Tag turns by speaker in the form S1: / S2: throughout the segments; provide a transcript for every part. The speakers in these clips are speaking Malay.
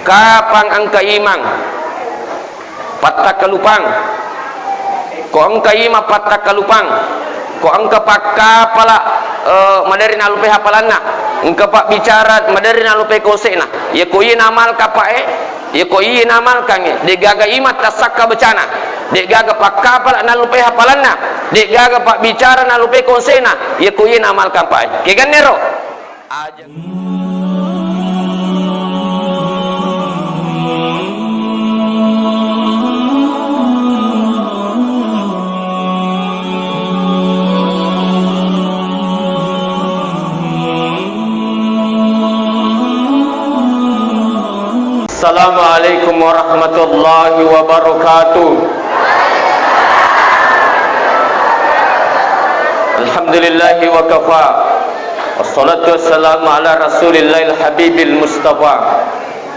S1: kapang angka imang patak kalupang ko angka ima patak kalupang ko angka pakka pala madari nalupe hapalanna angka pak bicara madari nalupe kosena ya ko iya namal kapae ya ko iya namal kange de gaga ima tasakka becana de gaga pakka pala nalupe hapalanna de gaga pak bicara nalupe kosena ya ko iya namal kapae ke ganero aja. Assalamualaikum warahmatullahi wabarakatuh. Alhamdulillahi wa kafa. Wassalatu wassalamu ala rasulillahil habibil mustafa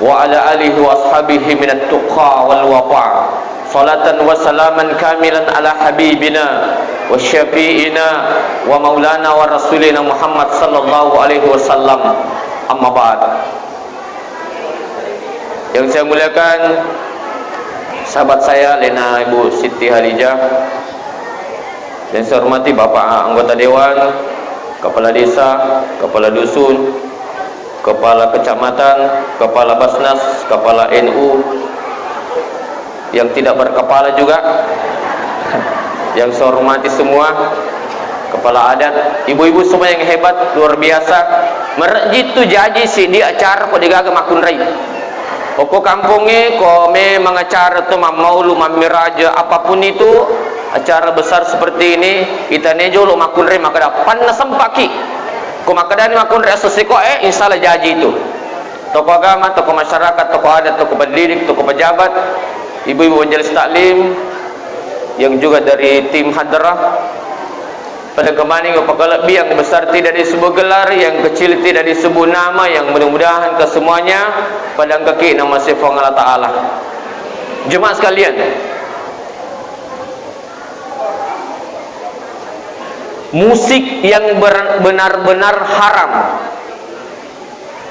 S1: wa ala alihi wa ashabihi minat tuqa wal wafa. Salatan wa salaman kamilan ala habibina wa syafi'ina wa maulana wa rasulina Muhammad sallallahu alaihi wasallam. Amma ba'd. Yang saya muliakan sahabat saya Lena Ibu Siti Halijah, dan saya hormati Bapak anggota Dewan, Kepala Desa, Kepala Dusun, Kepala Kecamatan, Kepala Basnas, Kepala NU, yang tidak berkepala juga, yang saya hormati semua, Kepala Adat, ibu-ibu semua yang hebat, luar biasa. Merjitu jaji si di acara pada gaga makun rai. Oko kampungnya kome mengacara tu maulu mamiraja apapun itu acara besar seperti ini kita nejo lo makun re maka dapat nasempaki ko makadani makun re asosiko insyaallah jaji itu tokoh agama, tokoh masyarakat, tokoh adat, tokoh pendidik, tokoh pejabat, ibu-ibu majelis taklim yang juga dari tim hadrah pada kemaning apabila yang besar tidak disebut gelar, yang kecil tidak disebut nama, yang mudah-mudahan kesemuanya pada kaki nama sifat Allah Ta'ala. Jemaah sekalian, musik yang benar-benar haram,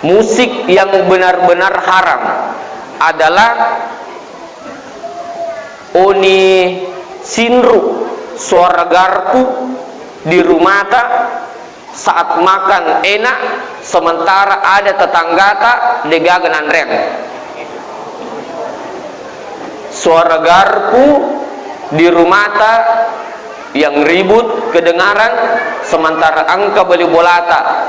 S1: musik yang benar-benar haram adalah oni sinru, suara garpu di rumah ta saat makan enak, sementara ada tetangga ta degagenan rem. Suara garpu di rumah ta yang ribut kedengaran, sementara angka beli bolata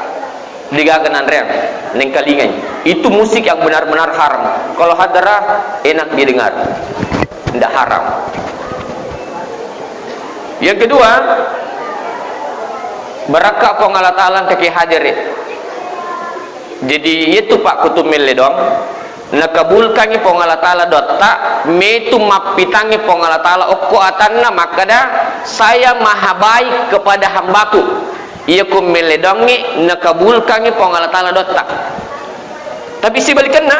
S1: degagenan rem neng kalingan. Itu musik yang benar-benar haram. Kalau hadrah enak didengar, tidak haram. Yang kedua, beraka Allah Ta'ala kaki hadirin. Jadi itu Pak Kutumil dong nakabulkangi Allah Ta'ala dotta metu mapitangi Allah Ta'ala okko atanna makada saya maha baik kepada hambaku ia kumil dongi nakabulkangi Allah Ta'ala dotta. Tapi si balikanna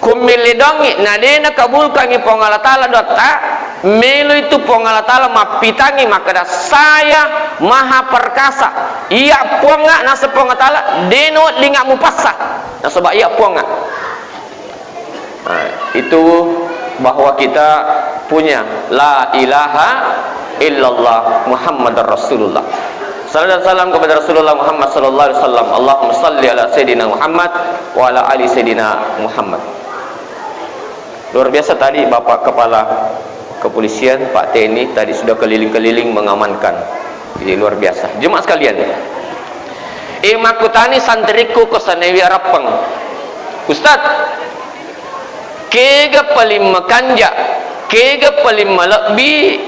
S1: kumil dongi nade nakabulkangi Allah Ta'ala dotta melu itu Allah Ta'ala mapitangi makada saya maha perkasa iya puanga nasa Allah Ta'ala deno linga mupasa nasabak iya puanga. Nah, itu bahwa kita punya la ilaha illallah Muhammadar Rasulullah. Salam dan salam kepada Rasulullah Muhammad sallallahu alaihi wasallam. Allahumma salli ala sayidina Muhammad wa ala ali sayidina Muhammad. Luar biasa tadi Bapak Kepala Kepolisian Pak TNI tadi sudah keliling-keliling mengamankan. Ini luar biasa. Jemaah sekalian, makutani santriku kosanewi arapang Ustaz kega paling makanja kega paling malakbi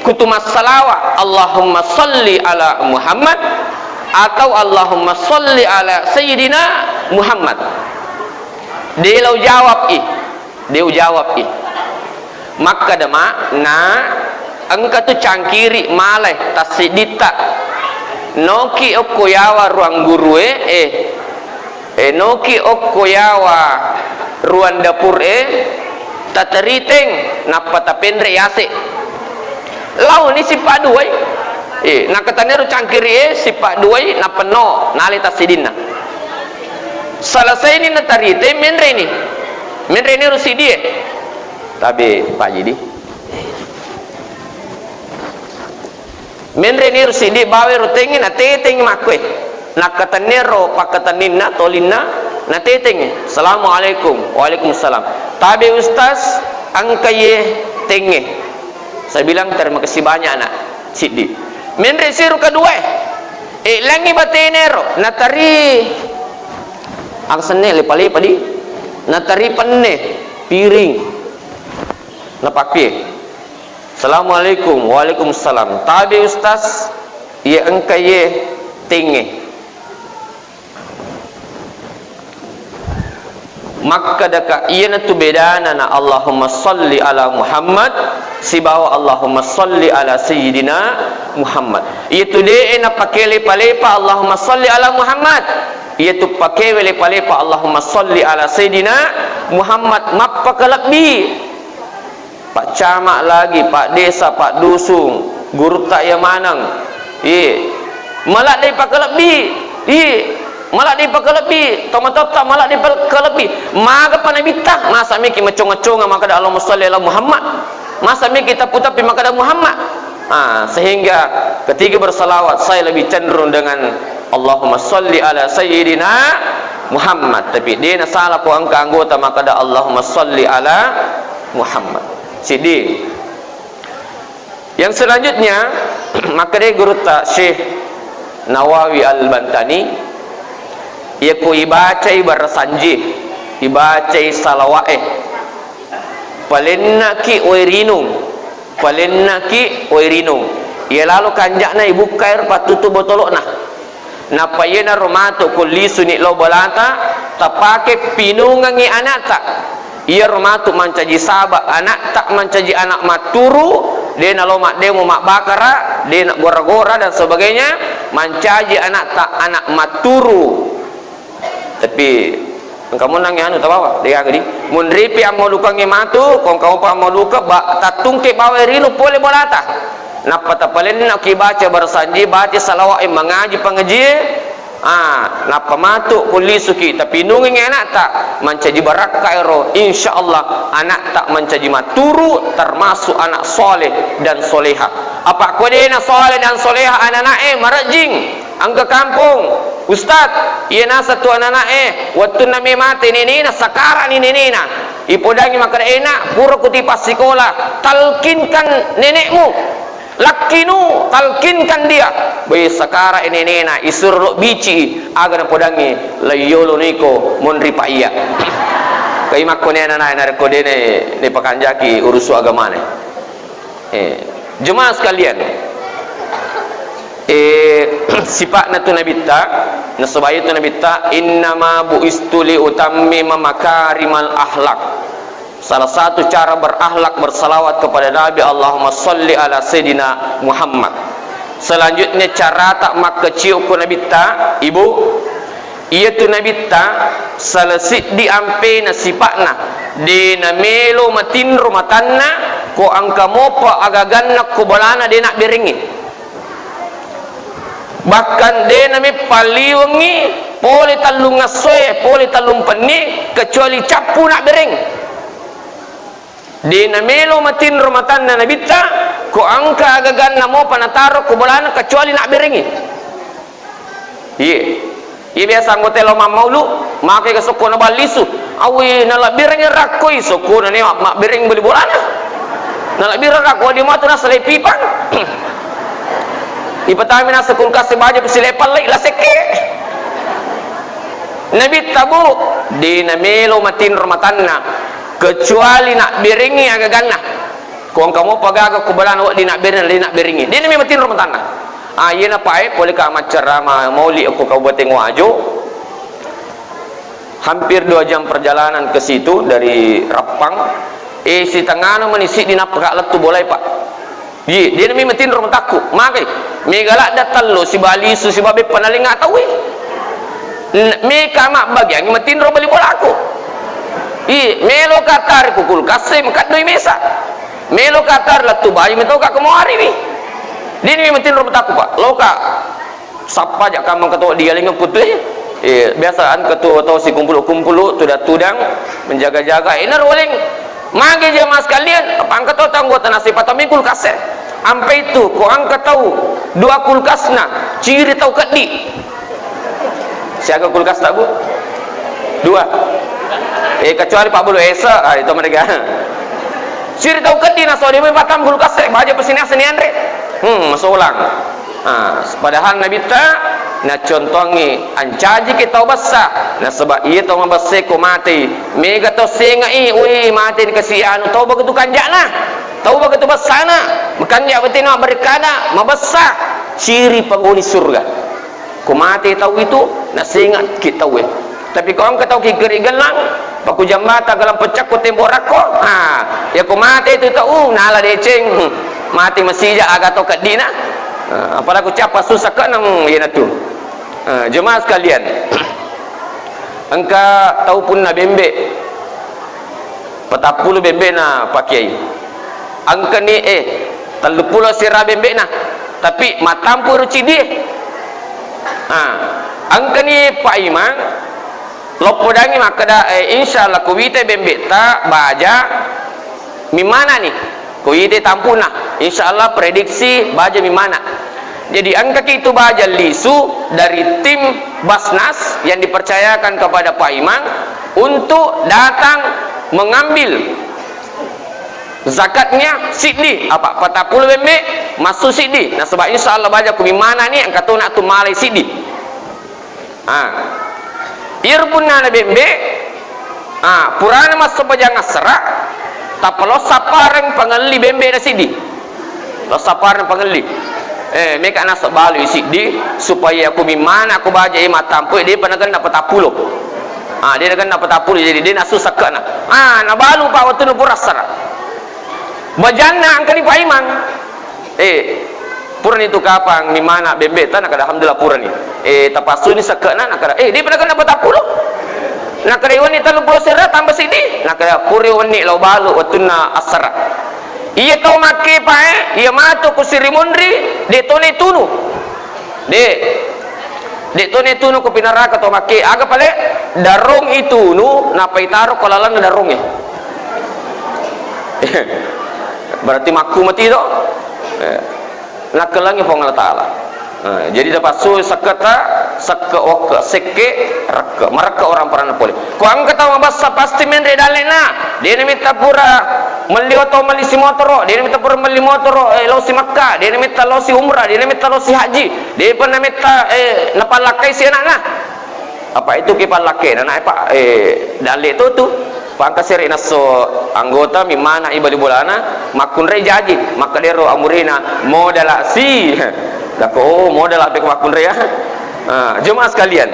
S1: kutumas salawat Allahumma salli ala Muhammad atau Allahumma salli ala Sayyidina Muhammad. Dia jawab maka dama na angka tu cangkiri malai tasidita noki okoyawa ruang guru noki okoyawa ruang dapur tateriteng napata pendre yase lau ni si pak duai nakataneru cangkiri si pak duai napeno nali tasidina selesai ni natarite menre ni menre ni rusi dia tabe Pak Haji di menre ni rusi di bawe rutengin na teteng makwe nak katanero pakataninna tolinna na teteng assalamualaikum waalaikumsalam tabe ustaz angkaye tenge saya bilang terima kasih banyak nak sidi menre siru kedua langi batenero natari ang sene lepa-lepa di natari penne piring napakye assalamualaikum waalaikumsalam tabi ustaz ia engkaye tenge maka daka ia na tu bedana na Allahumma salli ala Muhammad si bawa Allahumma salli ala sayyidina Muhammad itu de na pakele palepa Allahumma salli ala Muhammad itu pakele palepa Allahumma salli ala sayyidina Muhammad mapakalakbi Pak Camat lagi Pak Desa Pak Dusung guru tak yang manang malak dari pakalakbi malak di pakalebih tomat-tomat malak di pakalebih maga panabita masa miki macong-macong maka da Allahumma shalli ala Muhammad masa miki kita putar pi maka da Muhammad sehingga ketika bersalawat saya lebih cenderung dengan Allahumma shalli ala sayyidina Muhammad tapi dia nak salah ko angka anggota maka da Allahumma shalli ala Muhammad sidi yang selanjutnya maka dia guru tak Syekh Nawawi Al-Bantani ia ku ibacai barasanji ibacai salawae palennaki oirinum ia lalu kanjakna ibu kair patutu botolokna napa yena romato kulli sunit lo balata tapake pinungangi anak tak ia romato mancaji sabak anak tak mancaji anak maturu dia nalo mak demo mak bakara dia nak gora-gora dan sebagainya mancaji anak tak anak maturu tapi kamu nang anu ta bawa dia gadi mun ripi ang maluka ngimatu kong kamu pa maluka ba tatungke bawa rinu pole bolata napa tapalen nak kibaca bersanji baca salawat mengaji pengaji napa matu kulisuki tapi nunging anak tak mencaji barakah ero insyaallah anak tak mencaji maturu termasuk anak soleh dan soleha apa kodena soleh dan soleha anak marajing angka kampung ustaz ia nasa tu anak waktu nami mati nina sekarang ini ipodangi maka enak pura kutipas sekolah talkinkan nenekmu lakinu talkinkan dia bayi sekarang ini nina isur lo bici agar podangi layolo niko monri pa iya kai makone anak kodene ni pakanjaki urusu agama ne jemaah sekalian sifatna tu nabita nasabaya tu nabita innama buistu li utammima makarimal akhlak salah satu cara berakhlak bersalawat kepada Nabi Allahumma salli ala sayyidina Muhammad selanjutnya cara tak makeciu ku nabita ibu ia tu nabita salasit diampe nasipatna di namelo matin rumatanna ko angka mopa agaganna ko balana dia nak biringi bahkan dia nami paliwangi poli talung ngasoe poli talung peni kecuali capu nak bering di namelo matin rumatan na nabita ko angka agagan namo panataro ko bolana kecuali nak beringi iya biasa anggota lo maulu makai ke soko na balisu awi nala biring rakoi soko na ni mak bering beli bolana nala biring rakoi di matu na selepipang ipatami na sa kulkas baju pesilepan lai la seke nabi tabu di namelo matin rumatanna kecuali nak biringi agaganna kung kamu pagaga kubalan wa di nak biringi di nami matin rumatanna iya na pae boleh ka macerama mauli aku kabupaten Wajo hampir 2 jam perjalanan ke situ dari Rapang si tengana menisi di napaka letu boleh pak dia nami matin rumataku makai megalak datal lo si bali su si babe panaling ngatawi me kama bagian matin ro bali bolaku melo katar kukul kasim kadoi mesa melo katar latu bayi meto ka kemari wi dia nami matin rumataku pak lo ka sapa jak kamang ketua dia lingkup putih biasaan ketua atau si kumpul-kumpul tu dah tudang menjaga-jaga ina rolling magi jemaah sekalian apa angkat tahu anggota nasib atau mikul kaset sampai itu ko angkat tahu dua kulkasna ciri tahu kedi siaga kulkas tak bu dua kecuali Pak Bulu Esa itu mereka ciri tahu kedi na so dia batam kulkas baja pesini senian re masuk ulang padahal Nabi tak na contongi ancaji kita basah na sebab ia tahu mabasai ko mati mega to sengai ui mati ni kasihan tahu begitu kanjana tahu begitu basana makanya betina berkana mabasah ciri penghuni surga ko mati tahu itu na sengat kita we tapi kau ang kataw kigeri galang paku jambata galang pecak ko tembok rako ya ko mati itu tahu nala deceng mati masih aga to kadina apalagi aku capa susah ke nang yana tu jemaah sekalian engka tahu pun na bembe petapulu bembe na Pak Kiai angka ni 30 sirah bembe na tapi matampu ruci dia angka ni Pak Imam lopo dangi makada insyaallah kuwite bembe ta baja mimana ni kuwite tampuna insyaallah prediksi baja mimana jadi angka itu baja lisu dari tim Basnas yang dipercayakan kepada Pak Imam untuk datang mengambil zakatnya sidi apa 40 bembe masuk sidi nah sebab insyaallah baja ku mimana ni angka tu nak tu malai sidi irpun nana bembe purana mas sebajang asra tapalo sapareng pangeli bembe na sidi lo sapareng pangeli mereka nak sebalu sidi supaya aku mimana aku baca matampu dia panagan dapat 10 dia kan dapat 10 jadi dia nak susah kana na balu pak waktu nu purasara bajana angkani Pak Imam puran itu kapang mimana bembe tan kada alhamdulillah puran ni tapasu ni sakana nakada dia panagan dapat 10 nakada iwan ni 30 sera tambah sidi nakada puri wani lo balu waktu na asara iya kau make pak iya mato ku sirimundri de tone tunu de tone tunu ku pinaraka to make aga pale darong itu nu napai taro kolalan darong berarti maku mati do nakalangi pong Allah Taala jadi dapat su sakata sakka ok sekke rakka maraka orang parana pole ko ang kata mabasa pasti mendre dalena dia minta pura meli oto meli si motoro dia minta pura meli motoro lo si Makkah dia minta lo si umrah dia minta lo si haji dia pernah minta napalakai si anak apa itu kipalakai anak apa dale itu tu pangkasir inaso anggota mimana ibali bolana makun re jaji makadero amurina modalasi dako modal apa makun re jemaah sekalian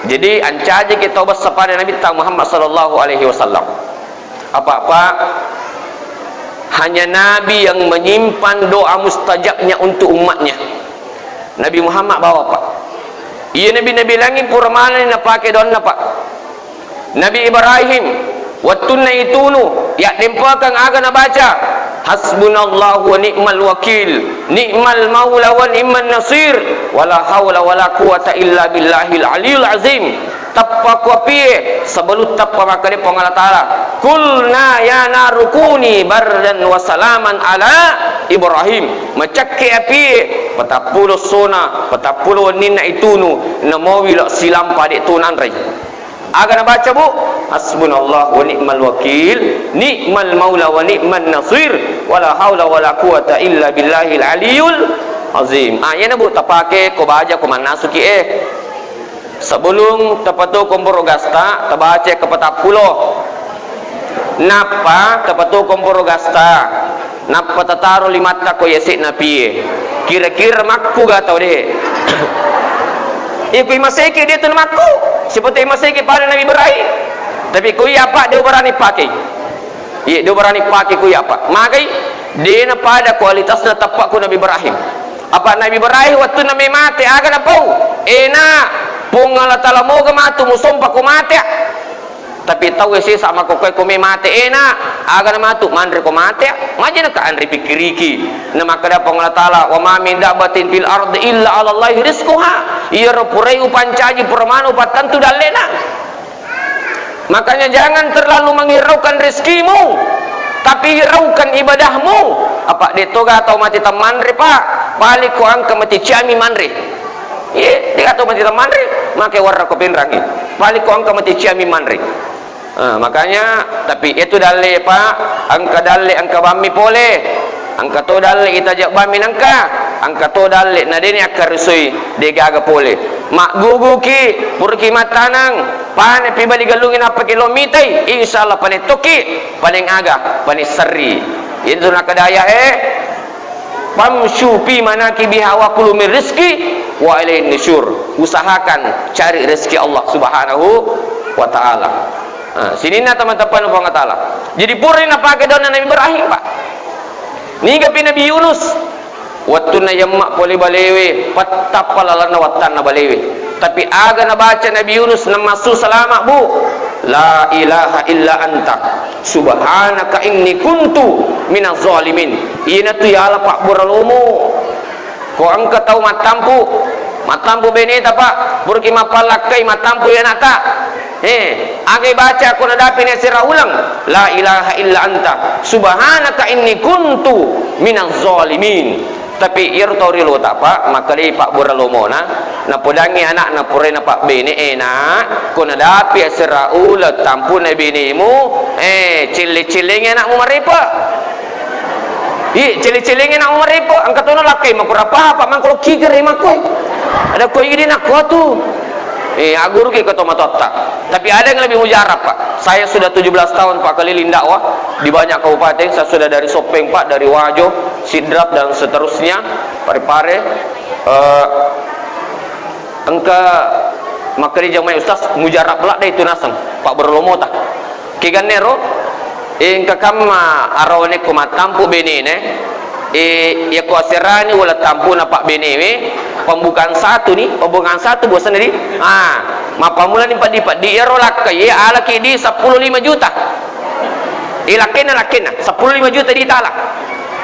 S1: jadi ancaje kita ubah kepada Nabi Muhammad sallallahu alaihi wasallam apa-apa hanya Nabi yang menyimpan doa mustajabnya untuk umatnya Nabi Muhammad bawa pak iya Nabi langit purmana ni pakai doa apa Nabi Ibrahim waktu na itunu ya dempakan aga na baca hasbunallahu wa ni'mal wakil ni'mal maula wa ni'man nasir wala hawla wala quwata illa billahil aliyul azim tappa ko pie sebelum tappa maka ni pangala taala kulna ya narukuni bardan wa salaman ala Ibrahim macakke api patapulu sona patapulu nina itunu namowi lo silam pade tunan rai aga na baca bu hasbunallah wa ni'mal wakil ni'mal maula wa ni'man nasir wala haula wala quwata illa billahil aliyul azim yana bu tapake ko baca ko manasuki sebelum tapatu komporo gasta tabaca ke 40 napa tapatu komporo gasta napa tataro limata ko yesik napi kira-kira makku ga tau deh iku maseke dia tu makku seperti maseke pada Nabi Ibrahim tapi kui apa dia berani pakai iya dia berani pakai kui apa makai dia na pada kualitasnya tapak ku Nabi Ibrahim apa Nabi Ibrahim waktu Nabi mati aga na pau enak pung Allah Ta'ala moga matu musompa ku mati tapi tahu isi sama ko me mate enak aga na matu mandre ko mate majina ka andri pikiriki na makada Allah taala wa ma min dabatin fil ardi illa 'ala Allahi rizquha iro purai upancaji permanu patantu dalena. Makanya jangan terlalu menghiraukan rezekimu, tapi hiraukan ibadahmu. Apa detoga atau mati tamandre pak balik ko angka mati ciami mandre dia atau mati tamandre make warna ko pinrangi balik ko angka mati ciami mandre. Makanya tapi itu dalle pak angka dalle angka bami pole angka to dalle kita jak bami angka to dalle na deni akarusui degaga pole mak gugu ki purki matanang pane pibali galungin apa kilometer insyaallah pane toki paling aga pane seri itu nak daya pamsyu pi manaki bihawa kulu min rizki wa ilaihin nusyur. Usahakan cari rezeki Allah Subhanahu wa taala. Sini na teman-teman Allah taala. Jadi puri na pakai daun Nabi Ibrahim pak. Ni gapi Nabi Yunus. Wattuna yamma poli balewe pattapalalana wattanna balewe. Tapi aga na baca Nabi Yunus nama su salama bu. La ilaha illa anta subhanaka inni kuntu minaz zalimin. Ina tu ya ala pak buralomo. Ko angka tahu matampu beneta pak burki mapalakai matampu ya nata. Agai baca aku nadapi nesira ulang la ilaha illa anta subhanaka inni kuntu minaz zalimin. Tapi irtori lo tak pak maka di pak buralomona na podangi anak na pure na pak bene enak ko nadapi nesira ulang tampu na benemu cili-ciling anakmu maripa. Cili-cilingin aku merepo angkat tu lakai makura apa mangkolo kigir makoi ada koi gini nak kau tu aguru ke kota matota. Tapi ada yang lebih mujarab pak. Saya sudah 17 tahun pak keliling dakwah di banyak kabupaten. Saya sudah dari Sopeng pak, dari Wajo, Sidrap dan seterusnya Parepare engka maka di jamai ustaz mujarab lah dah itu nasang pak berlomo tak kiganero engka kama arawane ko matampu benene ya ko asirani wala tampu na pak benewe pembukaan satu ni pembukaan satu bosan ni mapamula ni padi ero lakai ala ki di 15 juta lakena 15 juta di tala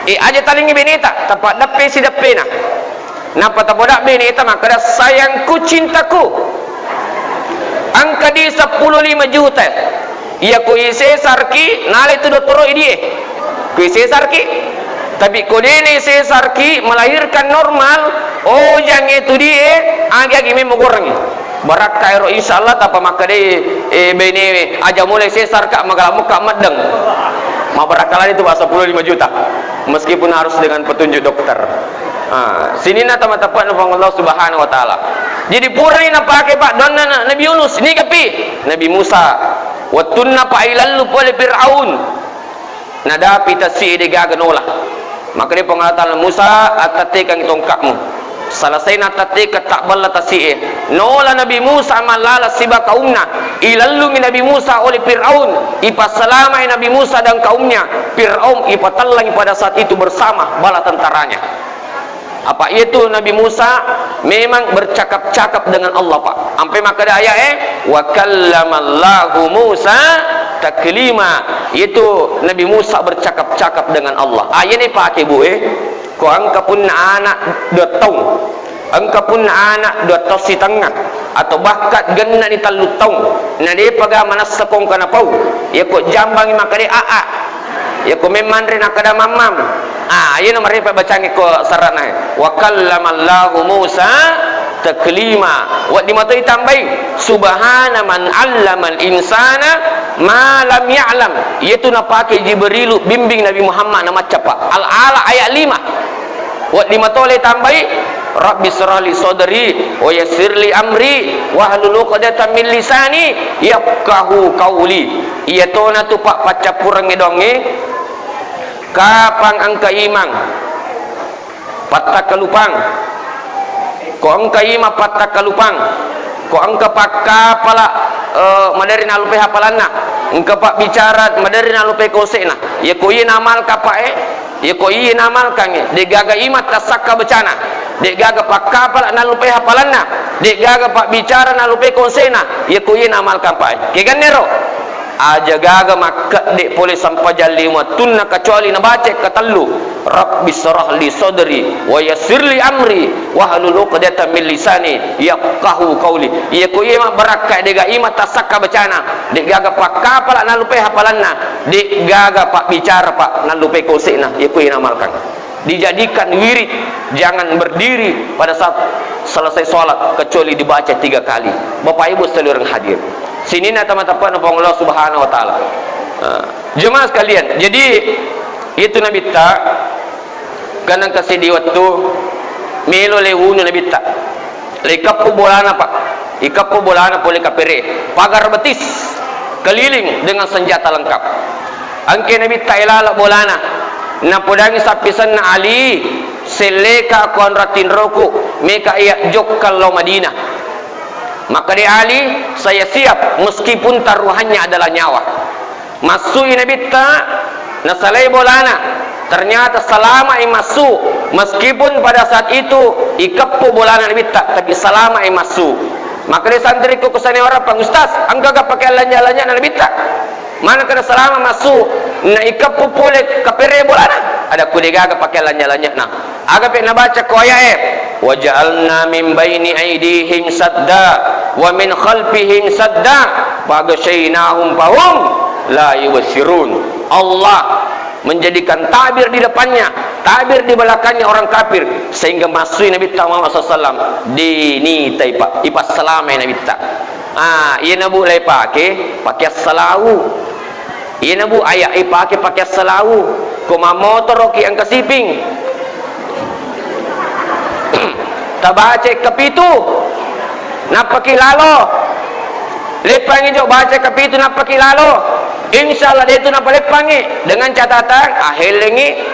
S1: aja talingi beneta tapak dape si dapena napa tapodak beneta maka sayangku cintaku angka di 15 juta ia ko isesarki nale tu doktoro idie ko isesarki tapi ko dene isesarki melahirkan normal yang itu dia agi memang goreng barak kairo insyaallah tapa maka de bene aja mulai sesar kak magalamuk kak medeng ma barakalah itu bahasa 15 juta meskipun harus dengan petunjuk dokter. Sini na teman-teman Allah Subhanahu wa taala. Jadi puri na pakai pak don Nabi Yunus ni kapi Nabi Musa wattunna pailallu pole Fir'aun nadapi tasi de gaganola maka dia pengatakan Musa atate kang tongkakmu selesai natate ketak balla tasi nola Nabi Musa malala siba kaumna ilallu min Nabi Musa oleh Fir'aun ipasalamai Nabi Musa dan kaumnya Fir'aun ipatalang pada saat itu bersama bala tentaranya. Apa itu Nabi Musa memang bercakap-cakap dengan Allah pak sampai maka ada ayat wa kallamallahu Musa taklima itu Nabi Musa bercakap-cakap dengan Allah. Ayat ni pakai bu ko angka pun anak 2 tahun angka pun anak 2 tahun si tengah atau bahkan genna ni 3 tahun na dia paga manasakong kana pau ya ko jambang maka dia ya ko memang rena kada mamam ya nomor dia bacangi ko sarana wa kallamallahu Musa taklima wa dimata ditambahi subhana man 'allamal insana ma lam ya'lam iaitu na pakai Jibril bimbing Nabi Muhammad nama capa al-ala ayat 5 wa dimata le tambahi rabbi shrah li sadri wa yassir li amri wa hlul 'uqdatam min lisani yafqahu qawli iaitu na tu pak pacapurang ngedonge kapang angka imang patak kalupang ko angka ima patak kalupang ko angka pakka pala madari nalupe hapalanna angka pak bicara madari nalupe kosena ya ko iya namal kapae ya ko iya namal kange de gaga ima tasakka becana de gaga pakka pala nalupe hapalanna de gaga pak bicara nalupe kosena ya ko iya namal kapae ke ganero aja gaga makat dek boleh sampai jam 5 tunna kecuali nak baca ketellu Rabbi syrah li sadri wa yassir li amri wa hlul 'uqdatam min lisani yafqahu qawli. Ia ko ia mak barakat dega ima tasakka bacana dek gaga pak kapal nak lupai hafalanna dek gaga pak bicara pak nak lupai kosikna ia ko inamalkan. Dijadikan wirid, jangan berdiri pada saat selesai sholat kecuali dibaca 3 kali. Bapak Ibu sekalian hadir. Sini nak teman-teman Allah Subhanahu wa taala. Jemaah sekalian, jadi itu Nabi tak kanang kasih di waktu melo lewunu Nabi tak. Lekapu bolana pak. Ikapu bolana boleh kapere. Pagar betis keliling dengan senjata lengkap. Angke Nabi tak ilala bolana. Na podangi sapisan na Ali seleka konratin roku meka ia jok kalau Madinah. Maka di Ali saya siap meskipun taruhannya adalah nyawa. Masuk Nabi tak nasalai bolana. Ternyata selama masuk meskipun pada saat itu ikapu bolana Nabi tak tapi selama masuk. Maka di santriku kesana orang pang ustaz angga pakai lanja-lanja Nabi tak. Mana kena selama masuk na ikapu pule kapere bolana ada kudegaga pakai lanja-lanja. Nah agape na baca ko ayat wa ja'alna min baini aydihim sadda wa min khalfihim sadda faghshaynahum fahum la yubsirun. Allah menjadikan tabir di depannya, tabir di belakangnya orang kafir sehingga masuk Nabi Muhammad SAW di ni taipa ipas selama Nabi tak. Ia nabu lai pakai selau. Ia nabu ayat pakai selau. Koma motor ki ang kasiping. Tabace kapitu. Napaki lalo. Lepangi jo baca kapitu napaki lalo. Insyaallah dia itu nak lepangi dengan catatan ahelengi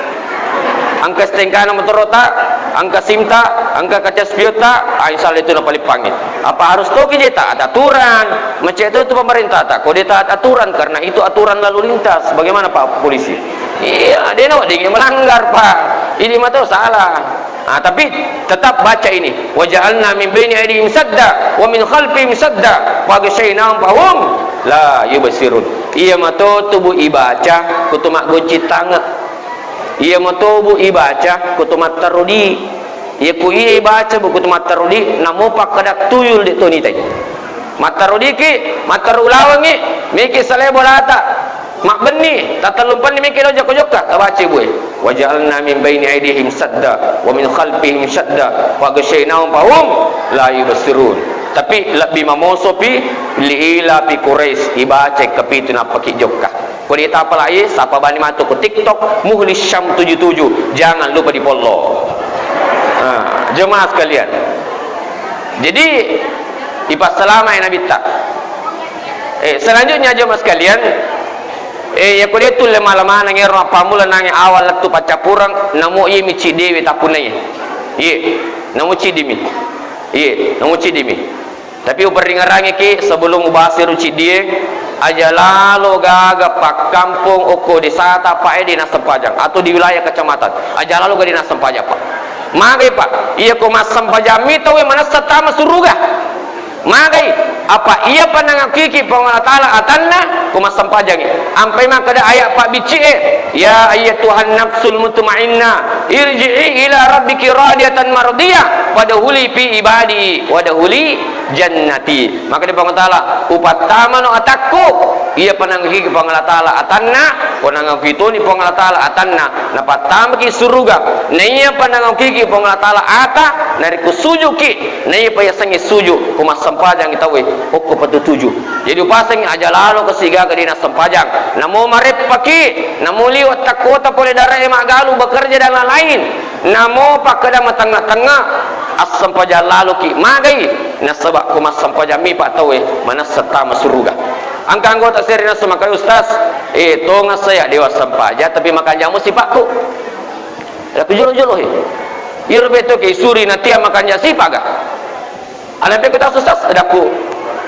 S1: angka stengkana motorota, angka simta, angka kaca spiota, insyaallah itu nak lepangi. Apa harus toki dia tak aturan? Macam itu pemerintah tak. Kau dia tak aturan karena itu aturan lalu lintas. Bagaimana Pak polisi? Iya, dia nak dia melanggar Pak. Ini mah tu salah. Tapi tetap baca ini. Wa ja'alna min baini aydihim sadda wa min khalfihim sadda faghshaynahum fahum la yubsirun. Ia mah tubuh ibaca kutumak gunci tangan. Ia mah tubuh ibaca kutumak tarudi. Ia ku ia ibaca buku tumak tarudi namo pak kadak tuyul de toni tai. Matarudi ki matarulawangi miki sale bolata. Mak beni tak terlumpan ni mikir jok-jok tak baca boy. Wa ja'alna min baini aydihim sadda wa min khalfihim sadda wa ghashaynahum fahum la yubsirun. Tapi lebih mamosopi liila pi Quraisy ibaca kapitu nak pakai jokka. Ko dia tak apa lagi siapa bani matu ke TikTok Muhlis Syam 77. Jangan lupa di follow. Jemaah sekalian. Jadi ipas selama Nabi tak. Selanjutnya jemaah sekalian, ya ko dia tu lama-lama nang ero pamula nang awal tu pacapurang namo ye mici dewi tapunai. Ye, namo ci dimi. Ye, namo ci dimi. Tapi uperingarangi ki sebelum ubahas ruci dia aja lalu gaga pak kampung oko desa apa di Nasempajang atau di wilayah kecamatan. Aja lalu ga di Nasempajang Pak. Magai Pak, iya ko Nasempajang mi tahu mana setama suruga. Magai apa ia pandangan kiki pengolah taala atanna kuma sampajang ampai mak kada ayat pak bici ya ayyatuhan nafsul mutmainnah irji'i ila rabbiki radiyatan mardiyah wadkhuli fi ibadi wadkhuli jannati. Maka di pengolah taala upatama no atakku ia pandangan kiki pengolah taala atanna pandangan fitu ni pengolah taala atanna napatama ki suruga na ia pandangan kiki pengolah taala ata nariku sujuki na ia payasangi suju kuma sampajang itawe uku patutuju. Jadi upasang aja lalu kesiga ke dinas Sempajang. Namo marep paki, namo liwat takota pole darah emak galu bekerja dan lain. Namo pakada matang-tengah as Sempajang lalu ki magai nasabak kumas Sempajang mi pak tawe mana serta masuruga. Angka anggota serina semakai ustaz, tonga saya dewa Sempajang tapi makan jamu si pakku. Tapi jolo-jolo ir beto ke suri nanti makan jasi paga. Anak kita susah ada ku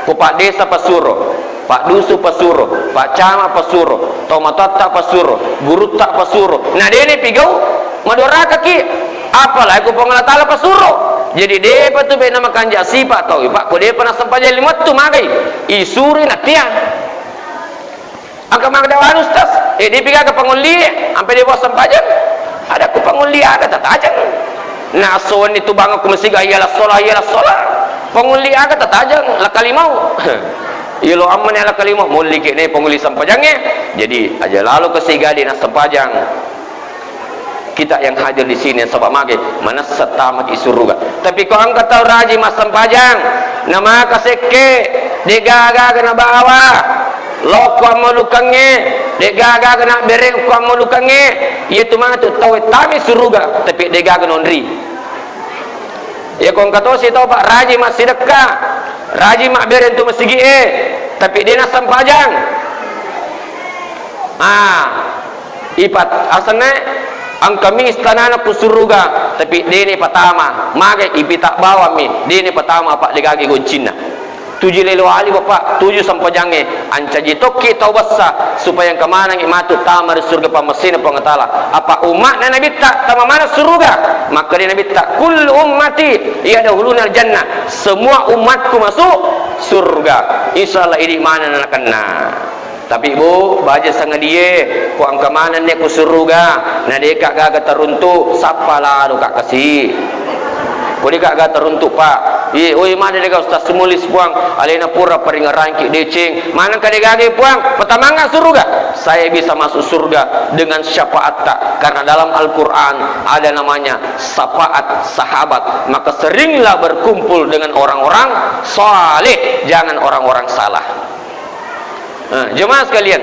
S1: Pak Desa Pasuro, Pak Dusu Pasuro, Pak Cama Pasuro, Tomatata Pasuro, Guruta Pasuro. Nah dia ni pigau madora kaki. Apalah aku pengolah taala Pasuro. Jadi dia patu be nama kanja sipa tahu Pak. Ko dia pernah sampai jadi limot tu magai. Isuri natia. Angka magdawan ustaz, dia pergi ke penguli, sampai dia bawa sempajang. Ada ku penguli ada tak tajang. Nason itu bang aku mesti ialah solah. Penguli ada tak tajang, lah kalimau. Ya lo aman ya lah kalimau, muli kene penguli sempajangnya. Jadi aja lalu kesiga di nas sempajang. Kita yang hadir di sini sebab mage mana setamat di surga. Tapi kau angkat tahu raji mas sempajang, nama kaseke digaga kena bawa. Lo kau melukangnya, digaga kena bereng kau melukangnya. Itu mana tu tahu tami surga, tapi digaga nondri. Ya kau angkat tahu si tahu pak raji mas sedekah, raji mak bereng tu mesti tapi dia nas sempajang. Ipat asalnya ang kami istanana ku surga tapi dini pertama mage ipi tak bawa mi dini pertama pak legagi goncina 7 lelo ali bapak 7 sampajange anca jitoki taubassa supaya yang kemana imatu tamar surga pamasina pengatala apa umat na nabi tak tama mana surga maka dia nabi tak kul ummati ya dahuluna jannah semua umatku masuk surga insyaallah ini mana nak kena. Tapi bu, baca sangat dia, ku angka mana dia ku surga, na dia kak gaga teruntuk, siapa lah lu kak kasih, ku dia kak gaga teruntuk pak, oi mana dia kak ustaz semulis puang, alena pura peringaran ki decing, mana kak dia gaga puang, pertama enggak surga, saya bisa masuk surga dengan syafaat tak, karena dalam Al-Quran ada namanya syafaat sahabat, maka seringlah berkumpul dengan orang-orang saleh, jangan orang-orang salah. Jemaah sekalian,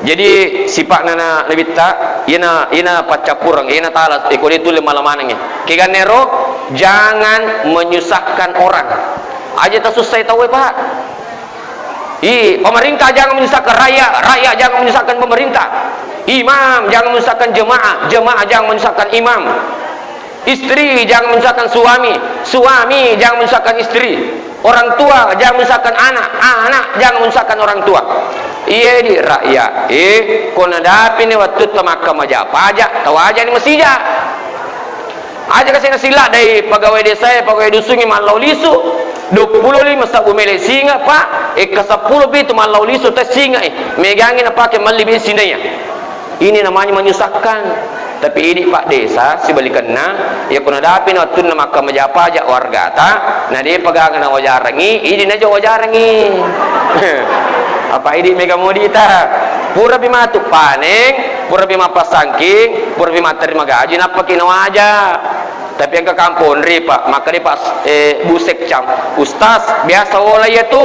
S1: jadi sifat nana nabi tak ina pacapurang ina talas ikut itu lima lamananya kiganero jangan menyusahkan orang aja tak susah tahu pak pemerintah jangan menyusahkan rakyat jangan menyusahkan pemerintah, imam jangan menyusahkan jemaah jangan menyusahkan imam, istri jangan menyusahkan suami jangan menyusahkan istri, orang tua jangan menyusahkan anak jangan menyusahkan orang tua. Iya di rakyat kona dapi ni waktu temakam aja pajak tahu aja ni mesti aja kasih nasilah dari pegawai desa pegawai dusun ni malau lisu 25 sabu mele singa pak ke 10 bitu malau lisu tes singa megangin apa ke mali bensin dia ini namanya menyusahkan. Tapi ini pak desa sebalikannya ya kena dapi waktu temakam aja pajak warga ta nah dia pegangan wajarangi ini aja wajarangi apa ini mega modita pura bima tu paning pura bima pasangking pura bima terima gaji napa kino aja tapi yang ke kampung pak maka dia pak busek cam ustaz biasa olah ya tu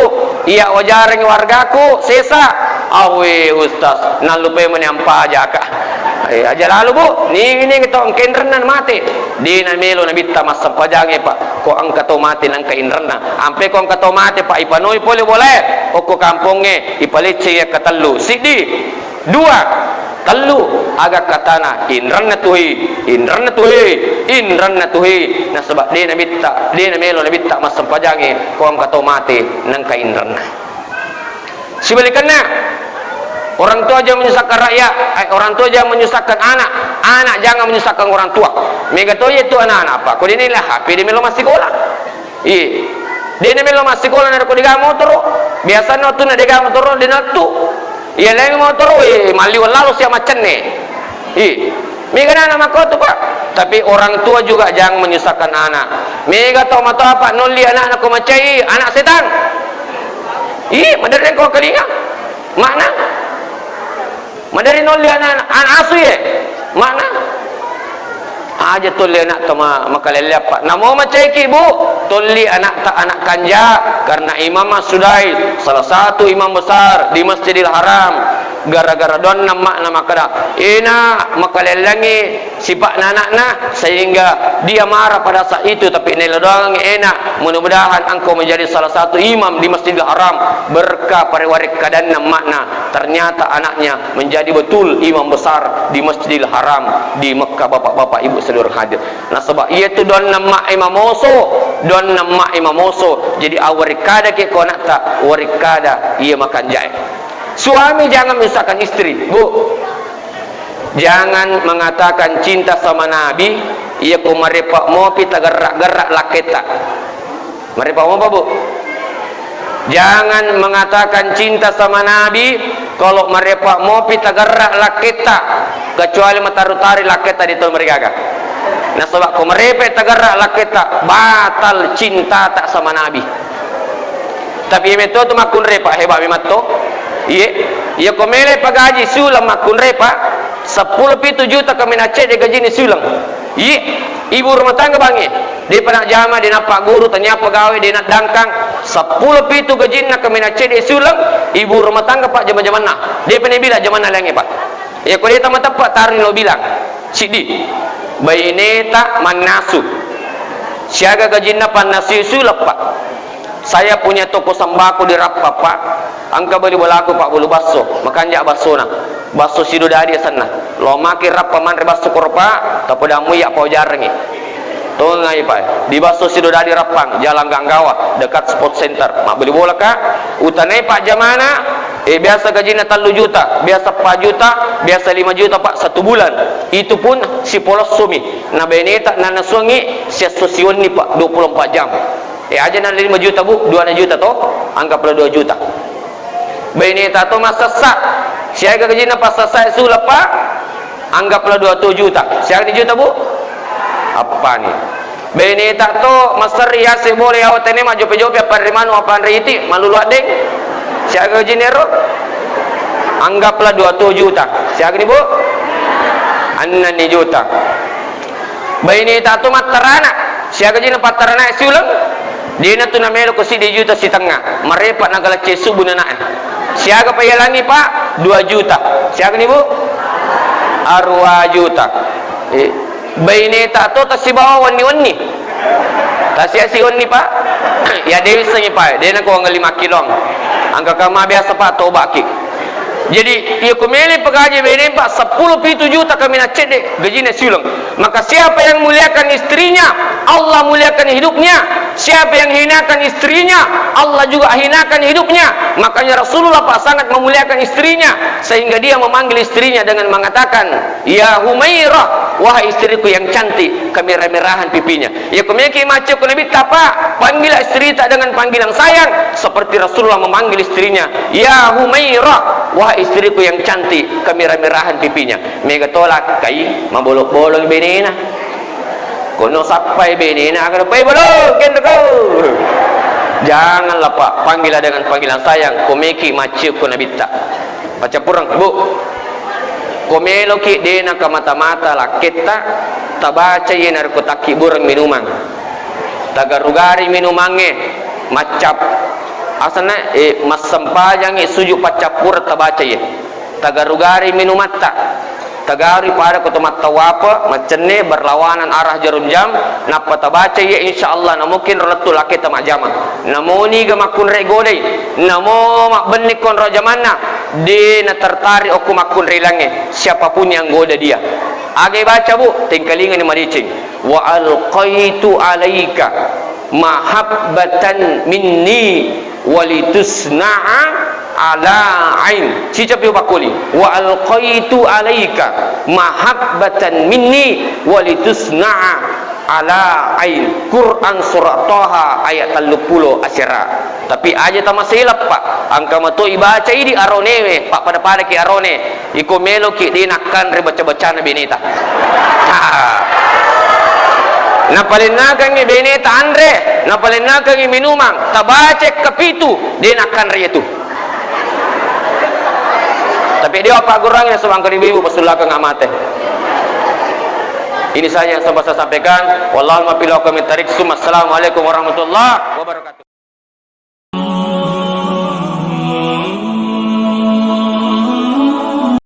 S1: iya wajarangi wargaku sesa awe ustaz nalupe menyampa aja kak aja lalu bu ini kita kenrenan mati di namelo nabi tamas sampajange pak ko ang kato mati nang kainrena ampe ko ang kato mati pak ipanoi boleh o ko kampungnya ipalitsi ya katallu sidi 2 tallu agak katana inrena tuhi nah sebab di namelo nabi tamas sampajange ko ang kato mati nang kainrena sebalikannya orang tua jangan menyusahkan rakyat, orang tua jangan menyusahkan anak jangan menyusahkan orang tua. Mega tu itu anak-anak apa? Kau ini lah HP dia melo masih sekolah. Dia melo masih sekolah nak kau diga motor. Biasa tu nak diga motor dia nak tu. Ia lagi motor mali lalu siapa macam ni. Mega anak mak kau tu pak. Tapi orang tua juga jangan menyusahkan anak. Mega tahu mata apa? Noli anak kau macai anak setan. Madari kau kelinga. Mana? Madari nol anak asu ye mana aja tolli anak tama makalele apa namo macai ki bu tolli anak tak anak kanja karena imam sudai salah satu imam besar di Masjidil Haram gara-gara don nama kada ina makalelangi sifat anak-anak sehingga dia marah pada saat itu tapi nilai doang enak mudah-mudahan engkau menjadi salah satu imam di Masjidil Haram berkah pariwarik kadan makna ternyata anaknya menjadi betul imam besar di Masjidil Haram di Mekah bapak-bapak ibu seluruh hadir nah sebab ia tu don nama imam moso jadi awarikada ke konak tak warikada ia makan jai. Suami jangan menyusahkan istri, bu. Jangan mengatakan cinta sama Nabi, ia ko marepa mo pita gerak-gerak laketa. Marepa mo apa bu? Jangan mengatakan cinta sama Nabi, kalau mereka mau pitagarra laketa kecuali matarutari laketa di tol mereka. Nah sebab ko mereka tagarra laketa batal cinta tak sama Nabi. Tapi meto tu makun repa hebat meto. Iya ko mele pagaji sulam makun repa 10 juta kami nace de gaji ni sulang. Ibu rumah tangga bangi. Dia pernah jama dia nak pak guru tanya pegawai dia nak dangkang 10 gaji nak kami nace de sulang. Ibu rumah tangga pak zaman-zaman nak. Dia pernah bilang zaman nak lengi pak. Ya ko dia tamat pak tarin lo bilang. Sidi. Baineta manasu. Siaga gaji na panasi sulap pak. Saya punya toko sembako di Rappa pak. Angka beli bolaku pak bulu baso. Makan jak baso na. Baso sido dari sana. Lo makin Rappa man rebaso korpa. Tapi damu ya pau jarang ni. Tahu ngai pak? Di baso sido dari Rappang, Jalan Ganggawa, dekat Sport Center. Mak beli bola kah? Utanai pak jamana. Biasa gajinya 3 juta, biasa 4 juta, biasa 5 juta pak 1 bulan. Itu pun si polos sumi. Na beneta na nasungi si sosion ni pak 24 jam. Aja na 5 juta bu, 2 juta toh, anggaplah 2 juta. Beneta to masa sak. Siaga gajinya pas selesai sulap pak, anggaplah 2 juta. Siaga 2 juta bu? Apa ni? Beneta to masari ase boleh awak tene maju pejope apa rimanu apa riti malulu adeng. Siaga jinero anggaplah 2 juta. Siaga ni bu? 6 juta. Beneta to matarana. Siaga jina patarana siulang. Dia tu namelo ko si 2 juta si tengah. Marepat nagala cesu bunanaan. Siaga payalangi pak 2 juta. Siaga ni bu? 2 juta. Baineta tu tasi bawa wani-wani. Tasi asi wani pak. Ya dewi sengi pak. Dia nak kuang 5 kilong. Angka kama biasa pak tobak ki. Jadi ia kumeli pegaji bini pak 10 juta kami nak cedek gajinya siulang. Maka siapa yang muliakan istrinya, Allah muliakan hidupnya. Siapa yang hinakan istrinya, Allah juga hinakan hidupnya. Makanya Rasulullah pak sangat memuliakan istrinya sehingga dia memanggil istrinya dengan mengatakan, ya Humairah, wahai istriku yang cantik, kemerah-merahan pipinya. Ya kumeki macam ku lebih tapa, panggil istri tak dengan panggilan sayang seperti Rasulullah memanggil istrinya, ya Humairah, wahai istriku yang cantik, kemerah-merahan pipinya. Mega tolak kai mabolok-bolok benina. Kono sampai benina akan pai bolok kendo kau. Janganlah pak, panggillah dengan panggilan sayang. Komeki macam ku nabita. Baca purang bu. Komelo ki dena ka mata-mata la kita tabaca yenar ko taki burang minuman. Tagarugari minumange macap asana masampajang suju pacapur tabaca ye. Tagarugari minumatta. Tagari pada kutumat tawapa macenne berlawanan arah jarum jam napa tabaca ye insyaallah na mungkin relatul akita majama namoni ga makun regodai namo mak benikon rajamana de na tertarik aku makun rilange siapapun yang goda dia age baca bu tingkalingan ni maricing wa alqaitu alaika mahabbatan minni walitusna'a ala ain cicap yo bakuli wa alqaitu alaika mahabbatan minni walitusna'a ala ain. Quran surah Taha ayat 30 asyara. Tapi aja ta masilap pak angka mato ibaca idi arone pak pada ki arone iko melo ki dinakan re baca-baca na bineta. Na palinagang ni bineta andre na palinagang ni minumang tabacek kapitu dinakan re itu. Tapi dia apa kurangnya sebang ibu pasulah ke ngamate. Ini saja yang sempat saya sampaikan. Wallahu a'lam bishawab. Assalamualaikum warahmatullahi wabarakatuh.